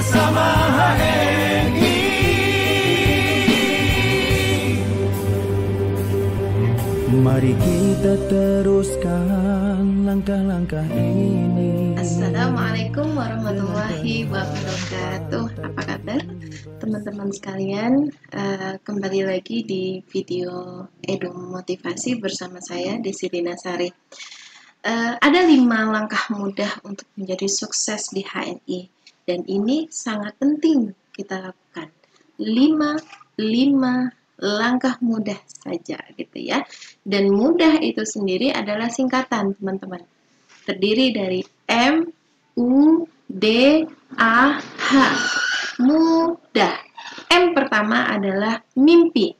Bersama HNI. Mari kita teruskan langkah-langkah ini. Assalamualaikum warahmatullahi wabarakatuh. Apa kabar teman-teman sekalian? Kembali lagi di video Edu Motivasi bersama saya Desirina Sari. Ada 5 langkah mudah untuk menjadi sukses di HNI, dan ini sangat penting kita lakukan. 5 langkah mudah saja gitu ya. Dan mudah itu sendiri adalah singkatan, teman-teman. Terdiri dari M-U-D-A-H. Mudah. M pertama adalah mimpi.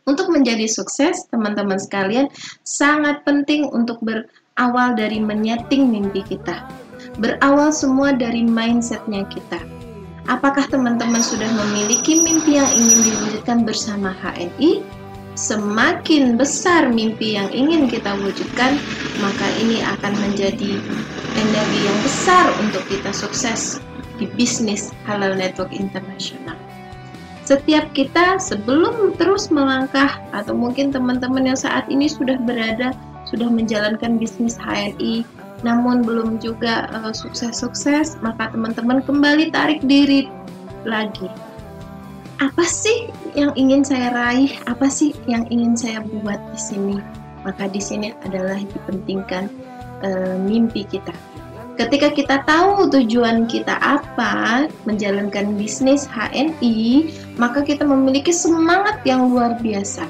Untuk menjadi sukses, teman-teman sekalian, sangat penting untuk berawal dari menyeting mimpi kita. Berawal semua dari mindsetnya kita. Apakah teman-teman sudah memiliki mimpi yang ingin diwujudkan bersama HNI? Semakin besar mimpi yang ingin kita wujudkan, maka ini akan menjadi energi yang besar untuk kita sukses di bisnis Halal Network International. Setiap kita sebelum terus melangkah, atau mungkin teman-teman yang saat ini sudah menjalankan bisnis HNI, namun belum juga sukses-sukses, maka teman-teman kembali tarik diri lagi. Apa sih yang ingin saya raih? Apa sih yang ingin saya buat di sini? Maka di sini adalah dipentingkan mimpi kita. Ketika kita tahu tujuan kita apa, menjalankan bisnis HNI, maka kita memiliki semangat yang luar biasa.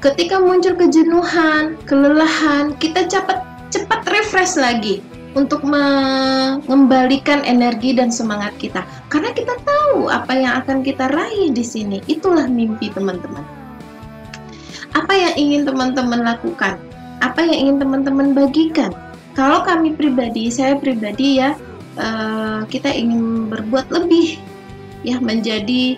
Ketika muncul kejenuhan, kelelahan, kita cepat refresh lagi untuk mengembalikan energi dan semangat kita. Karena kita tahu apa yang akan kita raih di sini. Itulah mimpi, teman-teman. Apa yang ingin teman-teman lakukan? Apa yang ingin teman-teman bagikan? Kalau saya pribadi ya, kita ingin berbuat lebih, ya, menjadi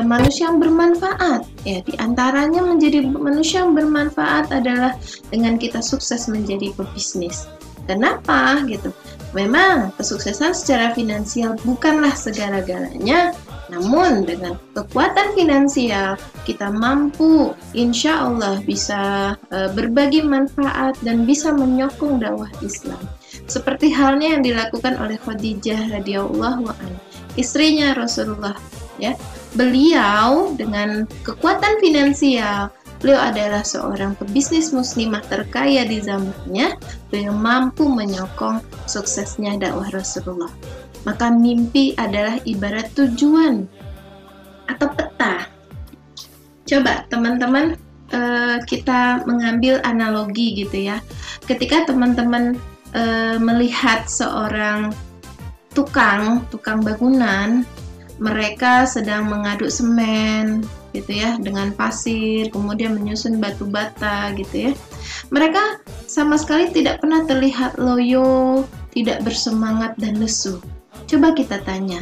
manusia yang bermanfaat. Ya, di antaranya menjadi manusia yang bermanfaat adalah dengan kita sukses menjadi pebisnis. Kenapa gitu? Memang kesuksesan secara finansial bukanlah segala-galanya, namun dengan kekuatan finansial kita mampu, insya Allah bisa berbagi manfaat dan bisa menyokong dakwah Islam. Seperti halnya yang dilakukan oleh Khadijah radhiyallahu anha, istrinya Rasulullah. Ya, beliau dengan kekuatan finansial, beliau adalah seorang pebisnis muslimah terkaya di zamannya. Beliau mampu menyokong suksesnya dakwah Rasulullah. Maka mimpi adalah ibarat tujuan atau peta. Coba teman-teman kita mengambil analogi gitu ya. Ketika teman-teman melihat seorang tukang bangunan, mereka sedang mengaduk semen gitu ya dengan pasir, kemudian menyusun batu bata gitu ya. Mereka sama sekali tidak pernah terlihat loyo, tidak bersemangat dan lesu. Coba kita tanya.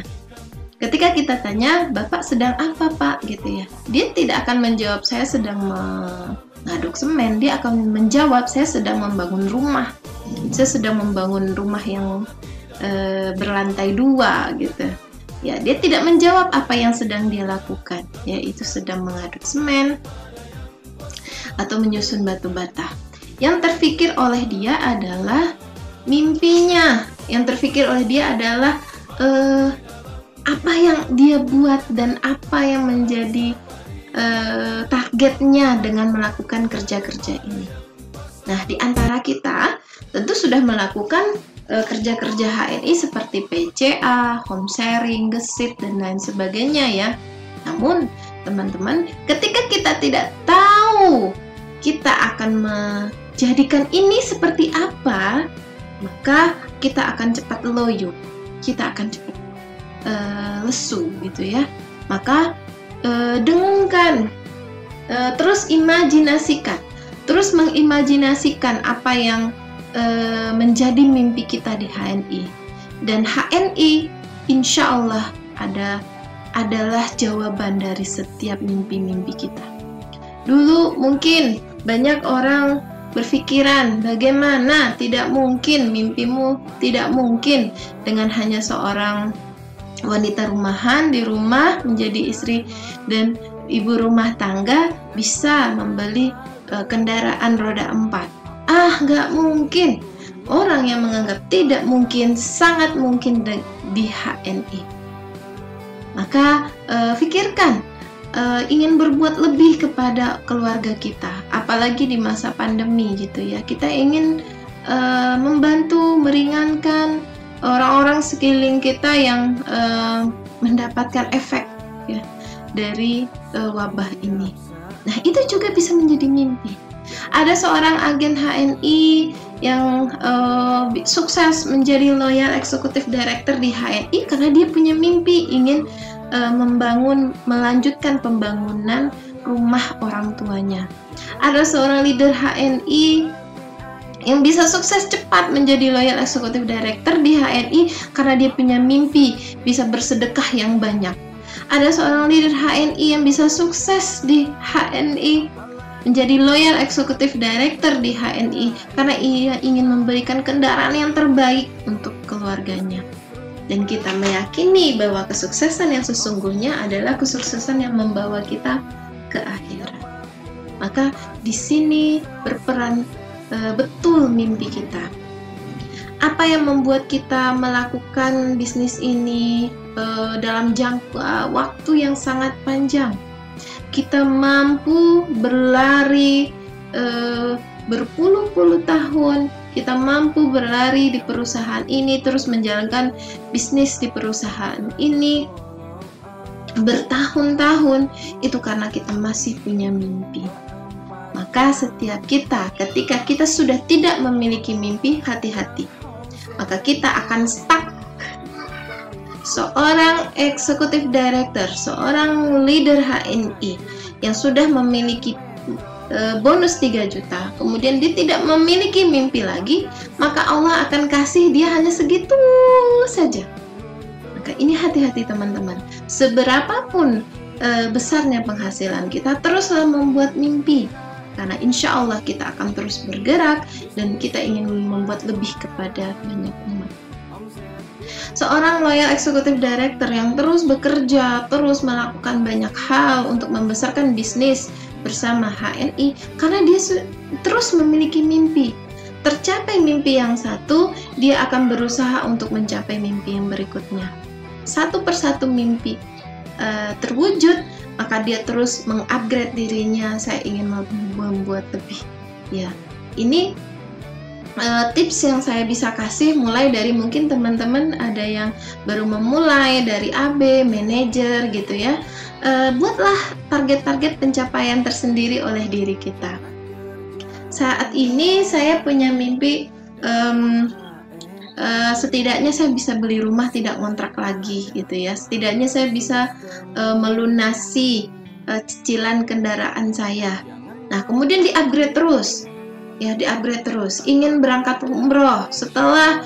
Ketika kita tanya, "Bapak sedang apa, Pak?" gitu ya. Dia tidak akan menjawab, "Saya sedang mengaduk semen." Dia akan menjawab, "Saya sedang membangun rumah. Saya sedang membangun rumah yang berlantai 2 gitu." Ya, dia tidak menjawab apa yang sedang dia lakukan, yaitu sedang mengaduk semen atau menyusun batu bata. Yang terfikir oleh dia adalah mimpinya. Yang terfikir oleh dia adalah apa yang dia buat dan apa yang menjadi targetnya dengan melakukan kerja-kerja ini. Nah, di antara kita tentu sudah melakukan kerja-kerja HNI seperti PCA, home sharing, gesit, dan lain sebagainya ya. Namun, teman-teman, ketika kita tidak tahu kita akan menjadikan ini seperti apa, maka kita akan cepat loyo, kita akan cepat lesu gitu ya. Maka dengungkan, terus imajinasikan, terus mengimajinasikan apa yang menjadi mimpi kita di HNI. Dan HNI insya Allah adalah jawaban dari setiap mimpi-mimpi kita. Dulu mungkin banyak orang berpikiran bagaimana tidak mungkin mimpimu tidak mungkin dengan hanya seorang wanita rumahan di rumah menjadi istri dan ibu rumah tangga bisa membeli kendaraan roda 4. Nggak mungkin. Orang yang menganggap tidak mungkin sangat mungkin di HNI. Maka pikirkan ingin berbuat lebih kepada keluarga kita, apalagi di masa pandemi gitu ya. Kita ingin membantu meringankan orang-orang sekeliling kita yang mendapatkan efek ya dari wabah ini. Nah, itu juga bisa menjadi mimpi. Ada seorang agen HNI yang sukses menjadi Loyal Executive Director di HNI karena dia punya mimpi ingin melanjutkan pembangunan rumah orang tuanya. Ada seorang leader HNI yang bisa sukses cepat menjadi Loyal Executive Director di HNI karena dia punya mimpi bisa bersedekah yang banyak. Ada seorang leader HNI yang bisa sukses di HNI menjadi Loyal Executive Director di HNI karena ia ingin memberikan kendaraan yang terbaik untuk keluarganya. Dan kita meyakini bahwa kesuksesan yang sesungguhnya adalah kesuksesan yang membawa kita ke akhirat. Maka di sini berperan betul mimpi kita. Apa yang membuat kita melakukan bisnis ini dalam jangka waktu yang sangat panjang? Kita mampu berlari berpuluh-puluh tahun, kita mampu berlari di perusahaan ini, terus menjalankan bisnis di perusahaan ini bertahun-tahun, itu karena kita masih punya mimpi. Maka setiap kita, ketika kita sudah tidak memiliki mimpi, hati-hati. Maka kita akan stuck. Seorang executive director, seorang leader HNI yang sudah memiliki bonus 3 juta, kemudian dia tidak memiliki mimpi lagi, maka Allah akan kasih dia hanya segitu saja. Maka ini hati-hati teman-teman. Seberapapun besarnya penghasilan kita, teruslah membuat mimpi. Karena insya Allah kita akan terus bergerak dan kita ingin membuat lebih kepada banyak umat. Seorang Loyal Executive Director yang terus bekerja, terus melakukan banyak hal untuk membesarkan bisnis bersama HNI karena dia terus memiliki mimpi. Tercapai mimpi yang satu, dia akan berusaha untuk mencapai mimpi yang berikutnya. Satu persatu mimpi terwujud, maka dia terus mengupgrade dirinya. Saya ingin membuat lebih. Ya, ini tips yang saya bisa kasih mulai dari mungkin teman-teman ada yang baru memulai dari AB, manajer gitu ya. Buatlah target-target pencapaian tersendiri oleh diri kita. Saat ini saya punya mimpi setidaknya saya bisa beli rumah tidak ngontrak lagi gitu ya. Setidaknya saya bisa melunasi cicilan kendaraan saya. Nah, kemudian di-upgrade terus. Ya, di-upgrade terus. Ingin berangkat umroh. Setelah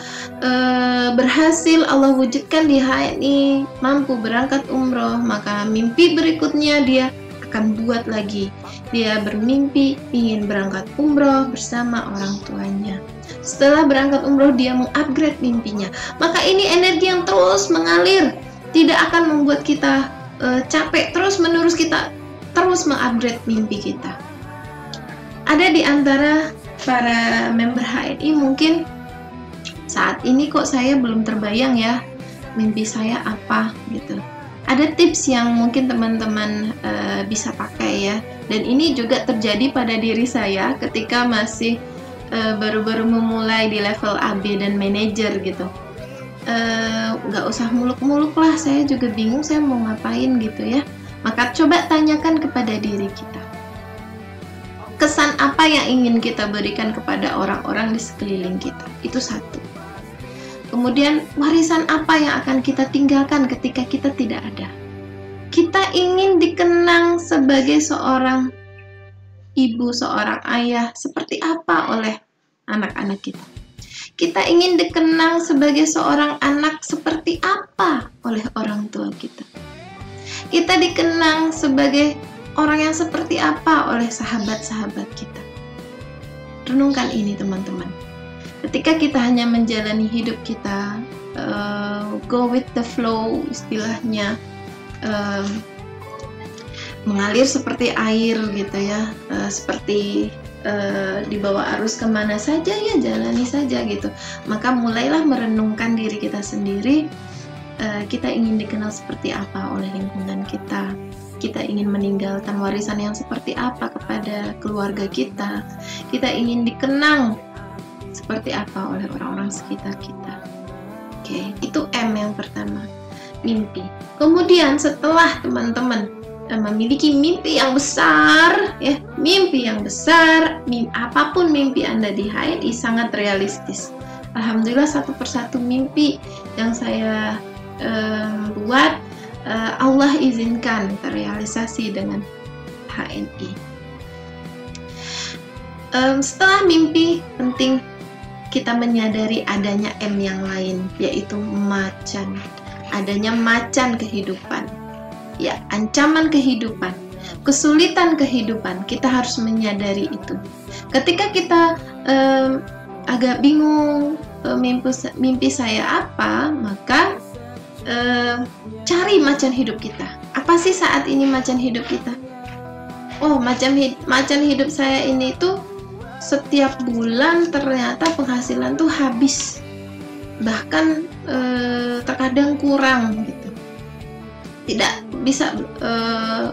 berhasil Allah wujudkan di HNI, mampu berangkat umroh, maka mimpi berikutnya dia akan buat lagi. Dia bermimpi ingin berangkat umroh bersama orang tuanya. Setelah berangkat umroh, dia mengupgrade mimpinya. Maka ini energi yang terus mengalir, tidak akan membuat kita capek. Terus menerus kita terus mengupgrade mimpi kita. Ada di antara para member HNI mungkin saat ini kok saya belum terbayang ya mimpi saya apa gitu. Ada tips yang mungkin teman-teman bisa pakai ya. Dan ini juga terjadi pada diri saya ketika masih baru-baru memulai di level AB dan manajer gitu. Nggak usah muluk-muluk lah, saya juga bingung saya mau ngapain gitu ya. Maka coba tanyakan kepada diri kita. Kesan apa yang ingin kita berikan kepada orang-orang di sekeliling kita? Itu satu. Kemudian warisan apa yang akan kita tinggalkan ketika kita tidak ada? Kita ingin dikenang sebagai seorang ibu, seorang ayah, seperti apa oleh anak-anak kita? Kita ingin dikenang sebagai seorang anak seperti apa oleh orang tua kita? Kita dikenang sebagai orang yang seperti apa oleh sahabat-sahabat kita? Renungkan ini teman-teman. Ketika kita hanya menjalani hidup kita, go with the flow istilahnya, mengalir seperti air gitu ya, seperti dibawa arus kemana saja ya jalani saja gitu. Maka mulailah merenungkan diri kita sendiri, kita ingin dikenal seperti apa oleh lingkungan kita. Kita ingin meninggalkan warisan yang seperti apa kepada keluarga kita. Kita ingin dikenang seperti apa oleh orang-orang sekitar kita. Oke, itu M yang pertama, mimpi. Kemudian setelah teman-teman memiliki mimpi yang besar, ya, mimpi yang besar, apapun mimpi Anda di HNI sangat realistis. Alhamdulillah satu persatu mimpi yang saya buat, Allah izinkan terrealisasi dengan HNI. Setelah mimpi, penting kita menyadari adanya M yang lain, yaitu macan. Adanya macan kehidupan. Ya, ancaman kehidupan, kesulitan kehidupan, kita harus menyadari itu. Ketika kita agak bingung mimpi saya apa, maka cari macan hidup kita. Apa sih saat ini macan hidup kita? Oh, macan hidup saya ini tuh setiap bulan ternyata penghasilan tuh habis, bahkan terkadang kurang gitu. Tidak bisa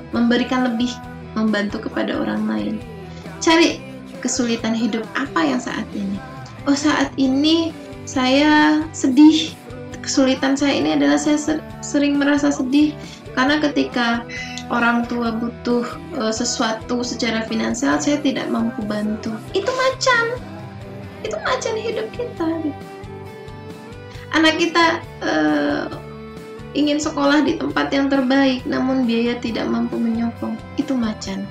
memberikan lebih, membantu kepada orang lain. Cari kesulitan hidup apa yang saat ini. Oh, saat ini saya sedih. Kesulitan saya ini adalah saya sering merasa sedih karena ketika orang tua butuh sesuatu secara finansial, saya tidak mampu bantu. Itu macan hidup kita. Anak kita ingin sekolah di tempat yang terbaik, namun biaya tidak mampu menyokong. Itu macan.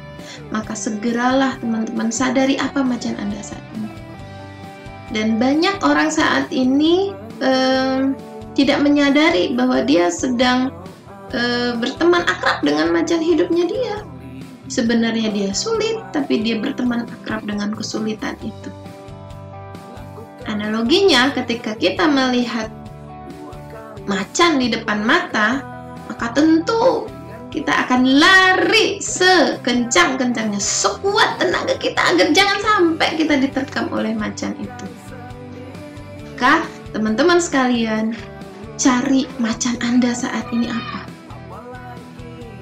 Maka segeralah teman-teman sadari apa macan Anda saat ini. Dan banyak orang saat ini tidak menyadari bahwa dia sedang berteman akrab dengan macan hidupnya dia. Sebenarnya dia sulit, tapi dia berteman akrab dengan kesulitan itu. Analoginya, ketika kita melihat macan di depan mata, maka tentu kita akan lari sekencang-kencangnya, sekuat tenaga kita agar jangan sampai kita diterkam oleh macan itu. Maka teman-teman sekalian, cari macan Anda saat ini apa?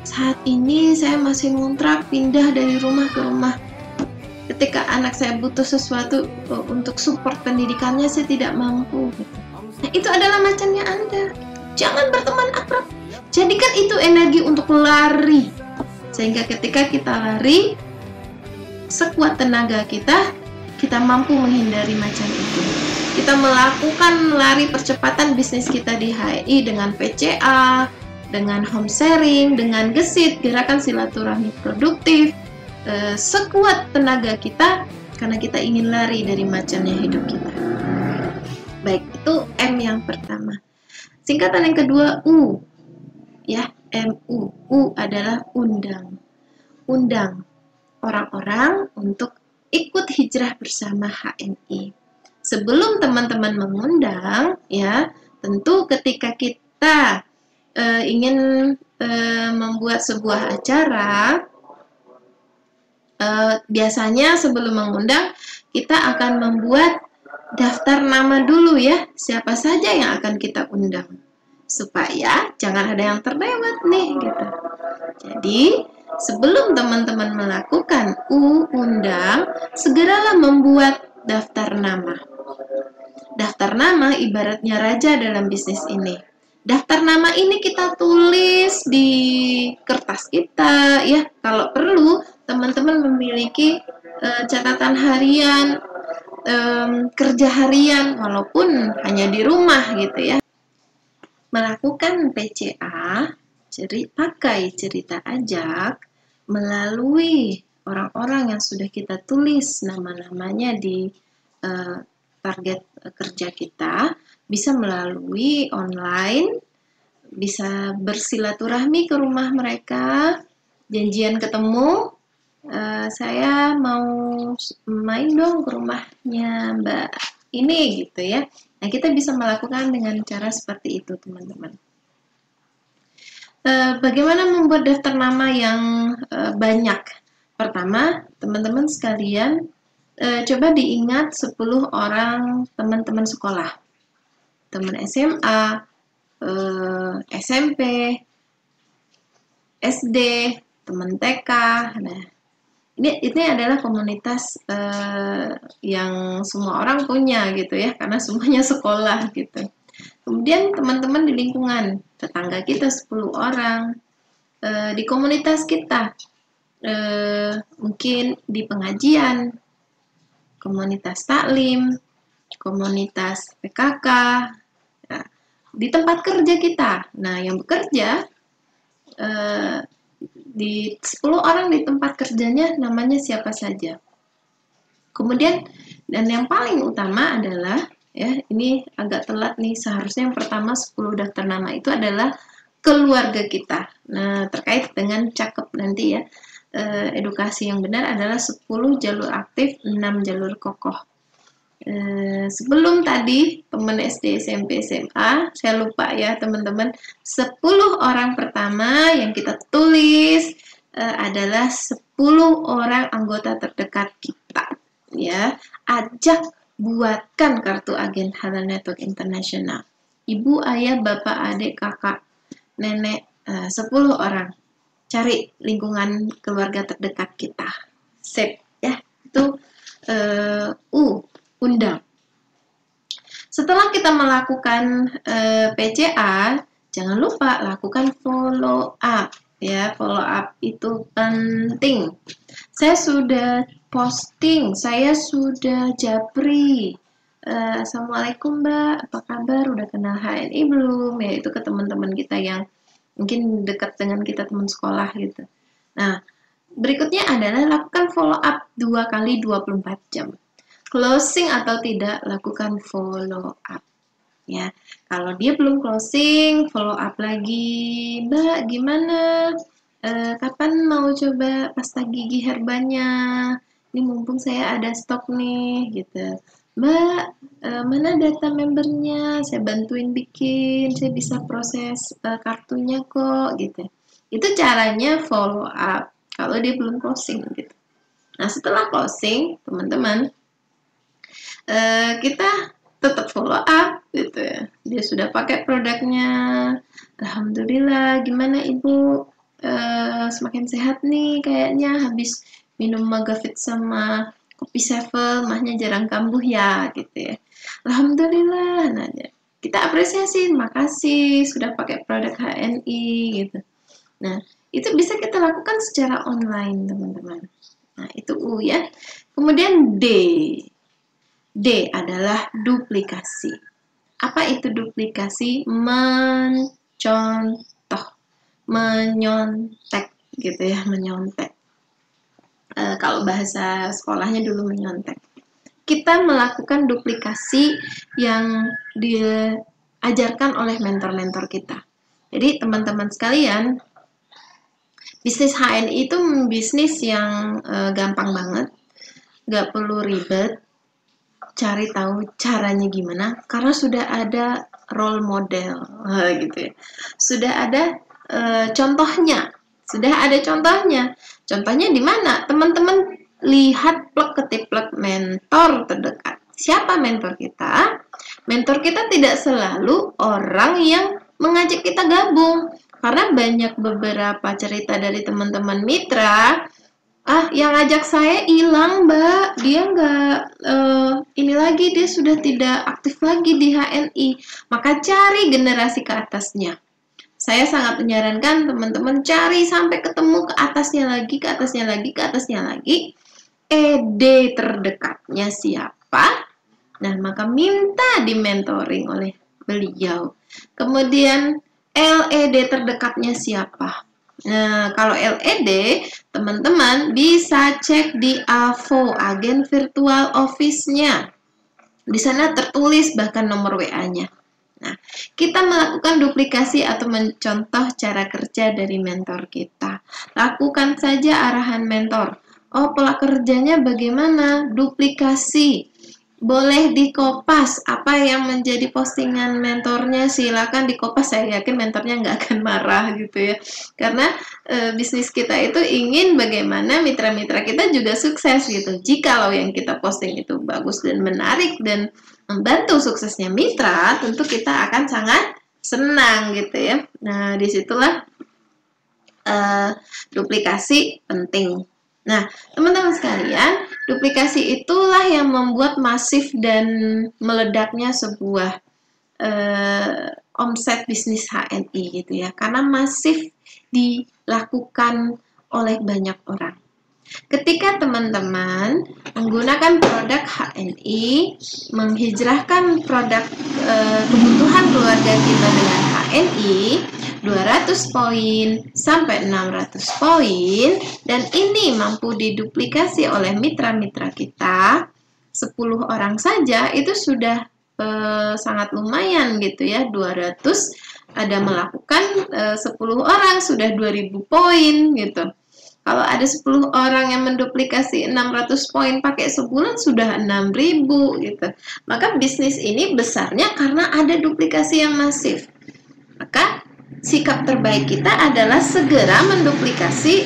Saat ini saya masih ngontrak, pindah dari rumah ke rumah. Ketika anak saya butuh sesuatu untuk support pendidikannya, saya tidak mampu gitu. Nah, itu adalah macannya Anda. Jangan berteman akrab. Jadikan itu energi untuk lari. Sehingga ketika kita lari, sekuat tenaga kita mampu menghindari macan itu. Kita melakukan lari percepatan bisnis kita di HI dengan PCA, dengan home sharing, dengan gesit, gerakan silaturahmi produktif, sekuat tenaga kita karena kita ingin lari dari macannya hidup kita. Baik, itu M yang pertama. Singkatan yang kedua U, ya, MU. U adalah undang. Undang orang-orang untuk ikut hijrah bersama HNI. Sebelum teman-teman mengundang, ya, tentu ketika kita ingin membuat sebuah acara, biasanya sebelum mengundang kita akan membuat daftar nama dulu ya, siapa saja yang akan kita undang, supaya jangan ada yang terlewat nih gitu. Jadi sebelum teman-teman melakukan undang, segeralah membuat daftar nama. Daftar nama ibaratnya raja dalam bisnis ini. Daftar nama ini kita tulis di kertas kita ya. Kalau perlu teman-teman memiliki catatan harian, kerja harian walaupun hanya di rumah gitu ya. Melakukan PCA, pakai cerita ajak melalui orang-orang yang sudah kita tulis nama-namanya di target kerja kita, bisa melalui online, bisa bersilaturahmi ke rumah mereka, janjian ketemu, saya mau main dong ke rumahnya Mbak ini gitu ya. Nah, kita bisa melakukan dengan cara seperti itu, teman-teman. Bagaimana membuat daftar nama yang banyak? Pertama, teman-teman sekalian, coba diingat 10 orang teman-teman sekolah. Teman SMA, SMP, SD, teman TK. Nah, ini adalah komunitas yang semua orang punya gitu ya, karena semuanya sekolah gitu. Kemudian teman-teman di lingkungan, tetangga kita 10 orang, di komunitas kita, mungkin di pengajian, komunitas taklim, komunitas PKK, ya, di tempat kerja kita. Nah, yang bekerja, di 10 orang di tempat kerjanya namanya siapa saja. Kemudian, dan yang paling utama adalah, ya ini agak telat nih, seharusnya yang pertama 10 daftar nama itu adalah keluarga kita. Nah, terkait dengan cakep nanti ya, edukasi yang benar adalah 10 jalur aktif, 6 jalur kokoh. Sebelum tadi teman SD, SMP, SMA, saya lupa ya teman-teman, 10 orang pertama yang kita tulis adalah 10 orang anggota terdekat kita. Ya, ajak buatkan kartu agen Halal Network International. Ibu, ayah, bapak, adik, kakak, nenek, 10 orang. Cari lingkungan keluarga terdekat kita. Save ya, itu undang. Setelah kita melakukan PCA, jangan lupa lakukan follow up ya. Follow up itu penting. Saya sudah posting, saya sudah japri. Assalamualaikum Mbak, apa kabar? Udah kenal HNI belum? Ya, itu ke teman-teman kita yang mungkin dekat dengan kita, teman sekolah gitu. Nah, berikutnya adalah lakukan follow up 2 kali 24 jam. Closing atau tidak, lakukan follow up. Ya, kalau dia belum closing, follow up lagi. Mbak, gimana? Kapan mau coba pasta gigi herbanya? Ini mumpung saya ada stok nih, gitu. Mbak, mana data membernya? Saya bantuin bikin, saya bisa proses kartunya kok, gitu. Itu caranya follow up kalau dia belum closing, gitu. Nah, setelah closing, teman-teman, kita tetap follow up gitu ya. Dia sudah pakai produknya, alhamdulillah. Gimana ibu, semakin sehat nih kayaknya habis minum Magafit sama kopi Sevel, mahnya jarang kambuh ya gitu ya. Alhamdulillah. Nah, kita apresiasi, makasih sudah pakai produk HNI gitu. Nah, itu bisa kita lakukan secara online teman-teman. Nah, itu U ya. Kemudian D. D adalah duplikasi. Apa itu duplikasi? Mencontoh, menyontek gitu ya, menyontek. Kalau bahasa sekolahnya dulu menyontek. Kita melakukan duplikasi yang diajarkan oleh mentor-mentor kita. Jadi teman-teman sekalian, bisnis HNI itu bisnis yang gampang banget, nggak perlu ribet. Cari tahu caranya gimana, karena sudah ada role model gitu ya, sudah ada contohnya, contohnya di mana teman-teman lihat plek ketik plek mentor terdekat. Siapa mentor kita? Mentor kita tidak selalu orang yang mengajak kita gabung, karena banyak beberapa cerita dari teman-teman mitra. Yang ngajak saya hilang, Mbak. Dia nggak ini lagi, dia sudah tidak aktif lagi di HNI. Maka cari generasi ke atasnya. Saya sangat menyarankan teman-teman cari sampai ketemu ke atasnya lagi, ke atasnya lagi, ke atasnya lagi. ED terdekatnya siapa? Nah, maka minta di-mentoring oleh beliau. Kemudian LED terdekatnya siapa? Nah, kalau LED, teman-teman bisa cek di AVO, agen virtual office-nya. Di sana tertulis bahkan nomor WA-nya. Nah, kita melakukan duplikasi atau mencontoh cara kerja dari mentor kita. Lakukan saja arahan mentor. Oh, pola kerjanya bagaimana? Duplikasi. Boleh dikopas apa yang menjadi postingan mentornya, silakan dikopas. Saya yakin mentornya nggak akan marah gitu ya, karena bisnis kita itu ingin bagaimana mitra-mitra kita juga sukses gitu. Jikalau yang kita posting itu bagus dan menarik dan membantu suksesnya mitra, tentu kita akan sangat senang gitu ya. Nah, disitulah duplikasi penting. Nah, teman-teman sekalian, duplikasi itulah yang membuat masif dan meledaknya sebuah omset bisnis HNI gitu ya, karena masif dilakukan oleh banyak orang. Ketika teman-teman menggunakan produk HNI, menghijrahkan produk kebutuhan keluarga kita dengan HNI, 200 poin sampai 600 poin, dan ini mampu diduplikasi oleh mitra-mitra kita, 10 orang saja itu sudah sangat lumayan gitu ya. 200 ada melakukan 10 orang sudah 2000 poin gitu. Kalau ada 10 orang yang menduplikasi 600 poin pakai sebulan sudah 6000 gitu. Maka bisnis ini besarnya karena ada duplikasi yang masif. Maka sikap terbaik kita adalah segera menduplikasi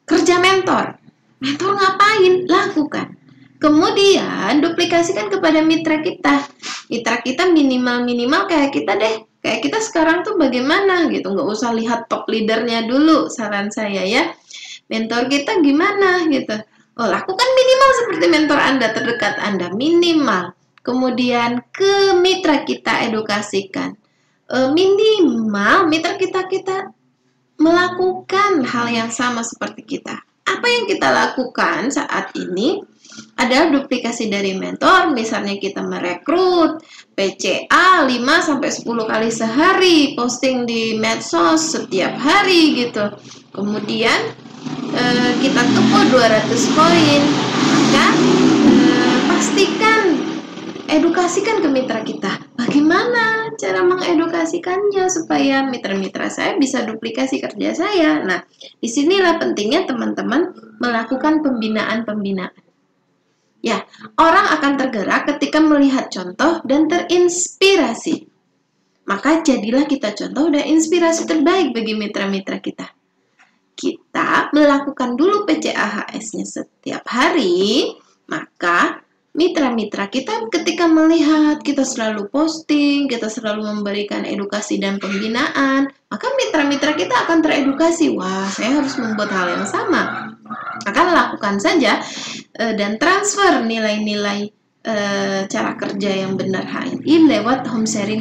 kerja mentor. Mentor ngapain? Lakukan. Kemudian duplikasikan kepada mitra kita. Mitra kita minimal kayak kita deh. Kayak kita sekarang tuh bagaimana gitu. Nggak usah lihat top leadernya dulu, saran saya ya. Mentor kita gimana gitu. Oh, lakukan minimal seperti mentor Anda terdekat Anda. Minimal. Kemudian ke mitra kita edukasikan. Minimal mitra kita melakukan hal yang sama seperti kita. Apa yang kita lakukan saat ini adalah duplikasi dari mentor. Misalnya kita merekrut PCA 5-10 kali sehari, posting di medsos setiap hari gitu. Kemudian kita tuku 200 poin. Maka pastikan edukasikan ke mitra kita. Bagaimana cara mengedukasikannya supaya mitra-mitra saya bisa duplikasi kerja saya? Nah, disinilah pentingnya teman-teman melakukan pembinaan-pembinaan. Ya, orang akan tergerak ketika melihat contoh dan terinspirasi. Maka jadilah kita contoh dan inspirasi terbaik bagi mitra-mitra kita. Kita melakukan dulu PCAHS-nya setiap hari, maka mitra-mitra kita ketika melihat kita selalu posting, kita selalu memberikan edukasi dan pembinaan, maka mitra-mitra kita akan teredukasi. Wah, saya harus membuat hal yang sama. Maka lakukan saja dan transfer nilai-nilai cara kerja yang benar HNI lewat home sharing.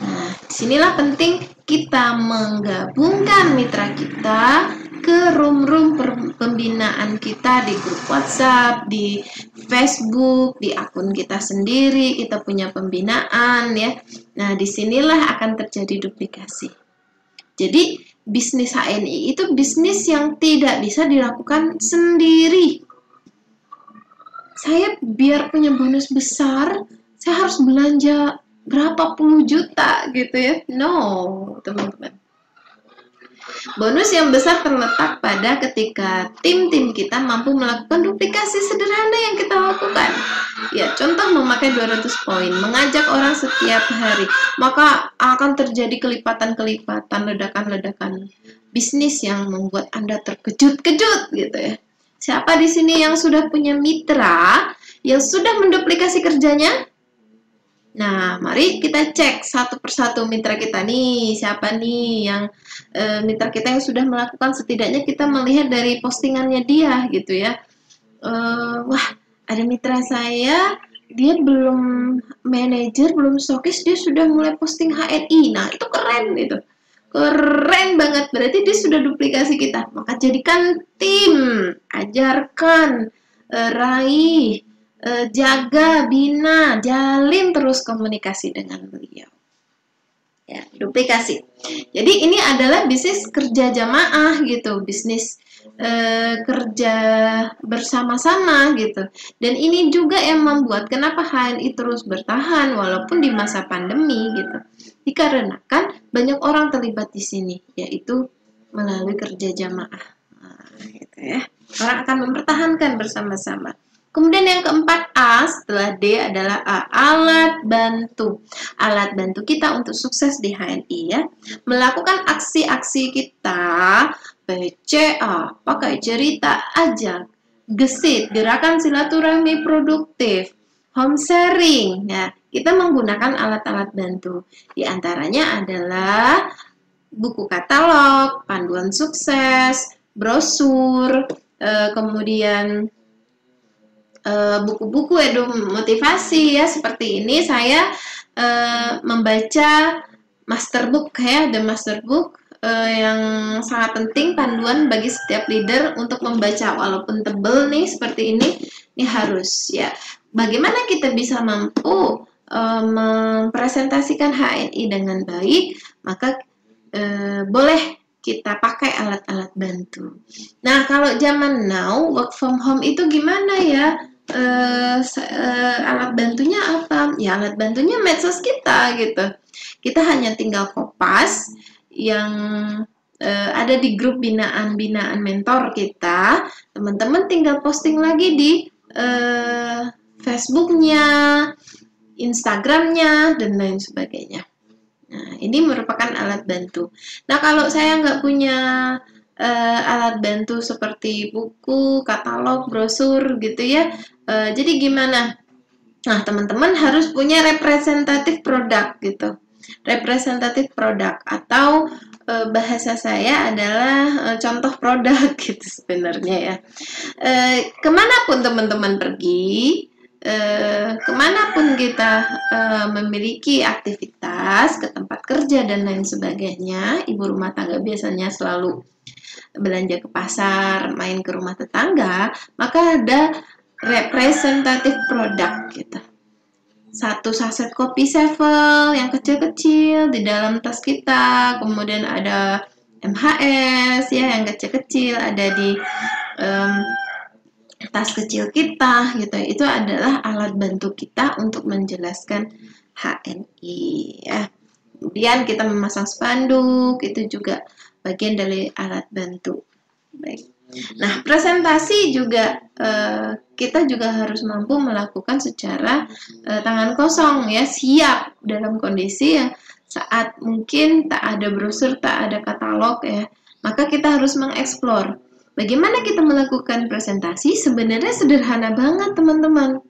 Nah, disinilah penting kita menggabungkan mitra kita ke room-room pembinaan kita di grup WhatsApp, di Facebook, di akun kita sendiri, kita punya pembinaan ya. Nah, disinilah akan terjadi duplikasi. Jadi, bisnis HNI itu bisnis yang tidak bisa dilakukan sendiri. Saya biar punya bonus besar, saya harus belanja berapa puluh juta gitu ya. No, teman-teman. Bonus yang besar terletak pada ketika tim-tim kita mampu melakukan duplikasi sederhana yang kita lakukan. Ya, contoh memakai 200 poin, mengajak orang setiap hari, maka akan terjadi kelipatan-kelipatan, ledakan-ledakan bisnis yang membuat Anda terkejut-kejut gitu ya. Siapa di sini yang sudah punya mitra, yang sudah menduplikasi kerjanya? Nah, mari kita cek satu persatu mitra kita nih, siapa nih yang mitra kita yang sudah melakukan, setidaknya kita melihat dari postingannya dia gitu ya. Wah, ada mitra saya, dia belum manajer, belum stokis, dia sudah mulai posting HNI. Nah, itu keren gitu. Keren banget, berarti dia sudah duplikasi kita. Maka jadikan tim, ajarkan, raih, jaga, bina, jalin terus komunikasi dengan beliau. Ya, duplikasi. Jadi ini adalah bisnis kerja jamaah gitu, bisnis kerja bersama-sama gitu. Dan ini juga yang membuat kenapa HNI terus bertahan walaupun di masa pandemi gitu. Dikarenakan banyak orang terlibat di sini, yaitu melalui kerja jamaah. Nah, gitu ya. Orang akan mempertahankan bersama-sama. Kemudian yang keempat, A setelah D adalah A, alat bantu. Alat bantu kita untuk sukses di HNI ya. Melakukan aksi-aksi kita, PCA, pakai cerita aja, gesit, gerakan silaturahmi produktif, home sharing ya. Kita menggunakan alat-alat bantu. Di antaranya adalah buku katalog, panduan sukses, brosur, kemudian buku-buku edu motivasi ya. Seperti ini saya membaca masterbook ya, The Masterbook yang sangat penting, panduan bagi setiap leader untuk membaca, walaupun tebel nih seperti ini harus ya. Bagaimana kita bisa mampu mempresentasikan HNI dengan baik, maka boleh kita pakai alat-alat bantu. Nah, kalau zaman now work from home itu gimana ya? Alat bantunya apa? Ya, alat bantunya medsos kita gitu. Kita hanya tinggal kopas yang ada di grup binaan mentor kita. Teman-teman tinggal posting lagi di Facebooknya, Instagramnya, dan lain sebagainya. Nah, ini merupakan alat bantu. Nah, kalau saya nggak punya alat bantu seperti buku, katalog, brosur gitu ya, jadi gimana? Nah, teman-teman harus punya representatif produk gitu. Representatif produk atau bahasa saya adalah contoh produk gitu sebenarnya ya. Kemanapun teman-teman pergi, kemanapun kita memiliki aktivitas, ke tempat kerja dan lain sebagainya, ibu rumah tangga biasanya selalu belanja ke pasar, main ke rumah tetangga, maka ada representatif produk gitu. 1 saset kopi Sevel yang kecil-kecil di dalam tas kita, kemudian ada MHS ya yang kecil-kecil ada di tas kecil kita gitu. Itu adalah alat bantu kita untuk menjelaskan HNI ya. Kemudian kita memasang spanduk, itu juga bagian dari alat bantu. Baik. Nah, presentasi juga kita juga harus mampu melakukan secara tangan kosong ya, siap dalam kondisi yang saat mungkin tak ada brosur, tak ada katalog ya. Maka kita harus mengeksplor. Bagaimana kita melakukan presentasi? Sebenarnya sederhana banget, teman-teman.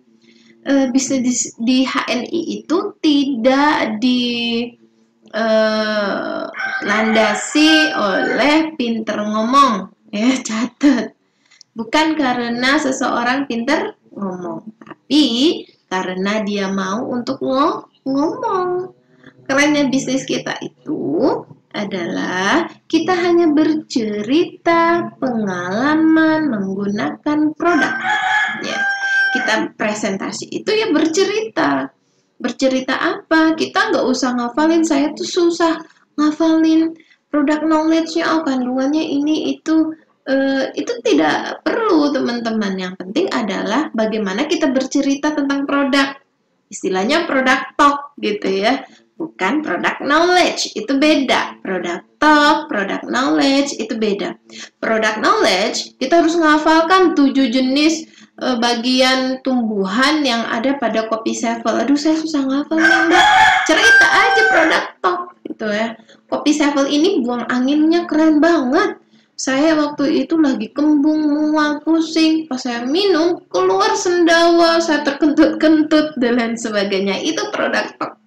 Bisa di HNI itu tidak landasi oleh pinter ngomong ya, catat. Bukan karena seseorang pinter ngomong, tapi karena dia mau untuk ngomong. Kerennya bisnis kita itu adalah kita hanya bercerita pengalaman menggunakan produk ya. Kita presentasi itu ya bercerita. Bercerita apa? Kita nggak usah ngafalin, saya tuh susah ngafalin product knowledge-nya, kandungannya ini itu tidak perlu, teman-teman. Yang penting adalah bagaimana kita bercerita tentang produk. Istilahnya product talk gitu ya. Bukan product knowledge, itu beda. Product talk, product knowledge itu beda. Product knowledge kita harus menghafalkan 7 jenis bagian tumbuhan yang ada pada kopi Sevel. Aduh, saya susah ngafalnya, Mbak. Cerita aja product talk gitu ya. Kopi Sevel ini buang anginnya keren banget. Saya waktu itu lagi kembung, mual, pusing. Pas saya minum, keluar sendawa, saya terkentut-kentut dan lain sebagainya. Itu product talk.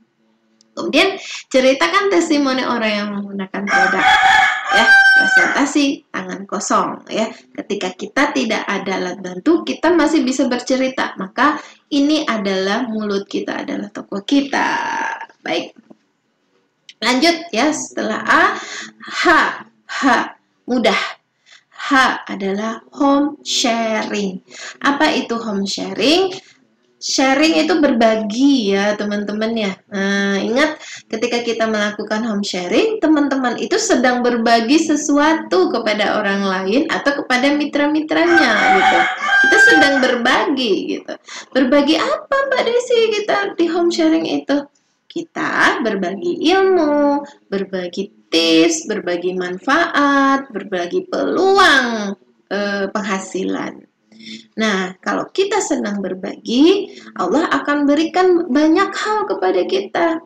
Kemudian ceritakan testimoni orang yang menggunakan produk ya, presentasi tangan kosong ya. Ketika kita tidak ada alat bantu, kita masih bisa bercerita, maka ini adalah mulut kita, adalah toko kita. Baik, lanjut ya. Setelah A, H mudah. H adalah home sharing. Apa itu home sharing? Sharing itu berbagi ya, teman-teman ya. Nah, ingat ketika kita melakukan home sharing, teman-teman itu sedang berbagi sesuatu kepada orang lain atau kepada mitra-mitranya gitu. Kita sedang berbagi gitu. Berbagi apa, Mbak Desi, kita di home sharing itu? Kita berbagi ilmu, berbagi tips, berbagi manfaat, berbagi peluang penghasilan. Nah, kalau kita senang berbagi, Allah akan berikan banyak hal kepada kita.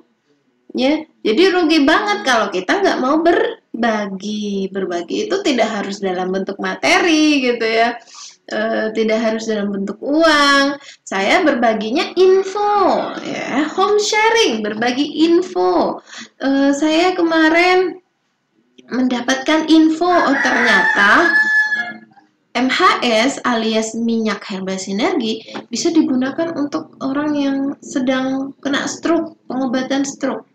Ya, jadi rugi banget kalau kita nggak mau berbagi. Berbagi itu tidak harus dalam bentuk materi gitu ya. Tidak harus dalam bentuk uang. Saya berbaginya info, ya, home sharing, berbagi info. Saya kemarin mendapatkan info, ternyata MHS alias minyak herbal sinergi bisa digunakan untuk orang yang sedang kena stroke, pengobatan stroke.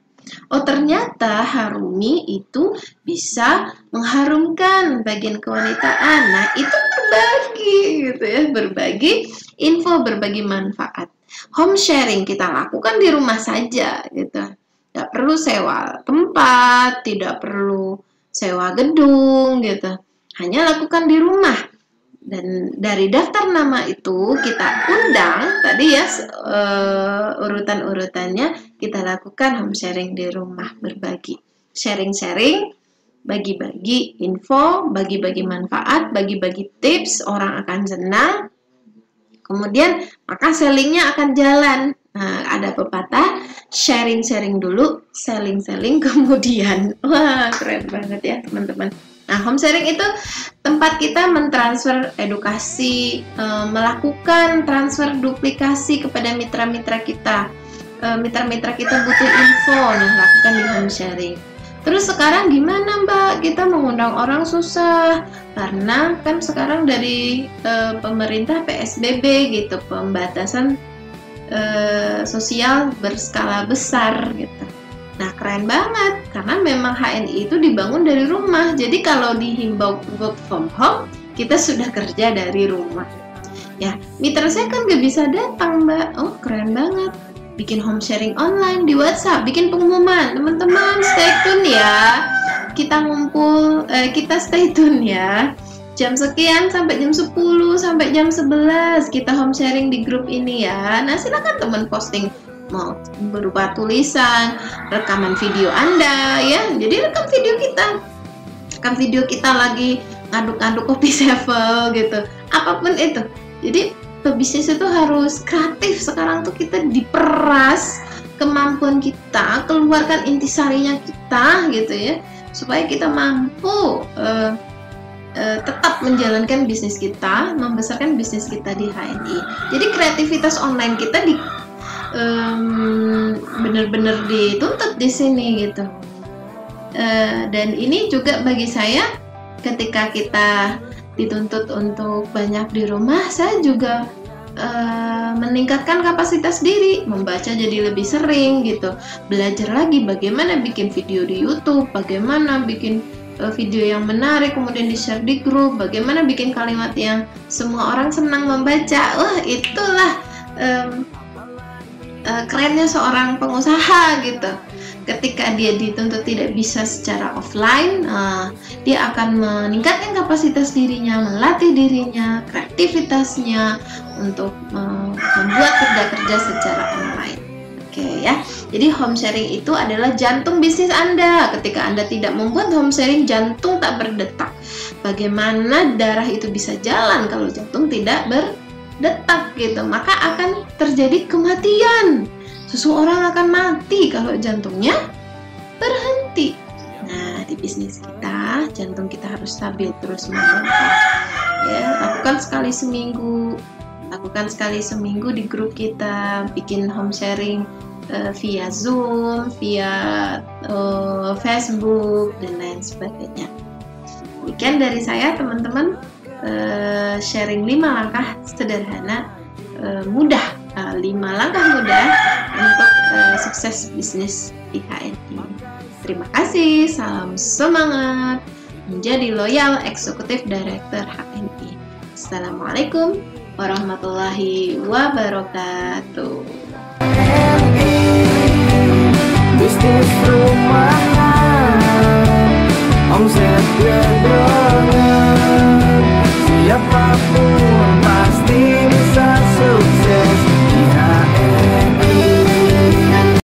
Oh, ternyata Harumi itu bisa mengharumkan bagian kewanitaan. Nah, itu berbagi gitu ya, berbagi info, berbagi manfaat. Home sharing kita lakukan di rumah saja gitu. Tidak perlu sewa tempat, tidak perlu sewa gedung gitu. Hanya lakukan di rumah. Dan dari daftar nama itu kita undang tadi ya, urutan-urutannya kita lakukan home sharing di rumah, berbagi, sharing-sharing, bagi-bagi info, bagi-bagi manfaat, bagi-bagi tips, orang akan senang. Kemudian maka sellingnya akan jalan. Nah, ada pepatah, sharing-sharing dulu, selling-selling kemudian. Wah, keren banget ya teman-teman. Nah, home sharing itu tempat kita mentransfer edukasi, melakukan transfer duplikasi kepada mitra-mitra kita. Mitra-mitra kita butuh info, nah lakukan di home sharing. Terus sekarang gimana Mbak? Kita mengundang orang susah karena kan sekarang dari pemerintah PSBB gitu, pembatasan sosial berskala besar gitu. Nah, keren banget karena memang HNI itu dibangun dari rumah. Jadi kalau dihimbau work from home, kita sudah kerja dari rumah. Ya, mitra saya kan gak bisa datang, Mbak. Oh, keren banget. Bikin home sharing online di WhatsApp, bikin pengumuman. Teman-teman, stay tune ya. Kita ngumpul, kita stay tune ya. Jam sekian sampai jam 10 sampai jam 11 kita home sharing di grup ini ya. Nah, silakan teman posting mau berupa tulisan, rekaman video Anda ya. Jadi rekam video kita lagi ngaduk-ngaduk kopi sevel gitu. Apapun itu. Jadi pebisnis itu harus kreatif. Sekarang tuh kita diperas kemampuan kita, keluarkan intisarinya kita gitu ya. Supaya kita mampu tetap menjalankan bisnis kita, membesarkan bisnis kita di HNI. Jadi kreativitas online kita benar-benar dituntut di sini gitu. Dan ini juga bagi saya, ketika kita dituntut untuk banyak di rumah, saya juga meningkatkan kapasitas diri, membaca jadi lebih sering gitu, belajar lagi bagaimana bikin video di YouTube, bagaimana bikin video yang menarik kemudian di-share di grup, bagaimana bikin kalimat yang semua orang senang membaca. Wah, itulah kerennya seorang pengusaha gitu. Ketika dia dituntut tidak bisa secara offline, dia akan meningkatkan kapasitas dirinya, melatih dirinya, kreativitasnya untuk membuat kerja-kerja secara online. Oke ya, jadi home sharing itu adalah jantung bisnis Anda. Ketika Anda tidak membuat home sharing, jantung tak berdetak. Bagaimana darah itu bisa jalan kalau jantung tidak berdetak gitu? Maka akan terjadi kematian. Seseorang akan mati kalau jantungnya berhenti. Nah, di bisnis kita, jantung kita harus stabil terus menerus. Ya, lakukan sekali seminggu di grup kita, bikin home sharing via Zoom, via Facebook dan lain sebagainya. Demikian dari saya teman-teman, sharing 5 langkah sederhana mudah, 5 langkah mudah untuk sukses bisnis di HNI. Terima kasih, salam semangat menjadi Loyal Executive Director HNI. Assalamualaikum warahmatullahi wabarakatuh.